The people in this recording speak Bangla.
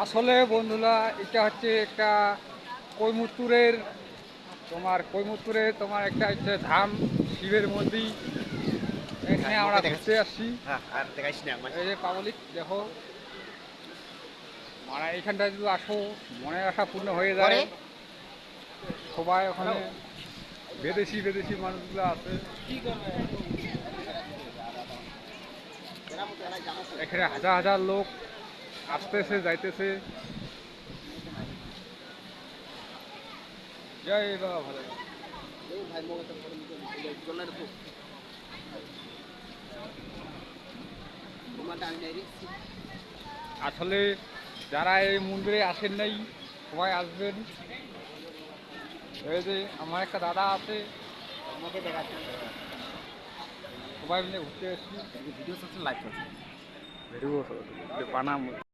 আসলে বন্ধুরা এটা হচ্ছে একটা কৈমুত্তুরের তোমার একটা হচ্ছে ধাম শিবের মন্দির। এখানে আমরা ঘুরতে আসছি। এই যে পাবলিক দেখো, মানে এইখানটা যদি আসো মনের আশা পূর্ণ হয়ে যায়। সবাই ওখানে বিদেশি বিদেশি মানুষগুলো আছে। এখানে হাজার হাজার লোক আসতেছে যাইতেছে। জয় বাবা ভালো। আসলে যারা এই মন্দিরে আসেন নাই সবাই আসবেন। এই যে আমার একটা দাদা আছে, আমাকে দেখাচ্ছে, সবাই মিলে ঘুরতে এসেছি। ভিডিও চলছে, লাইভ চলছে, ভিডিও বানাম।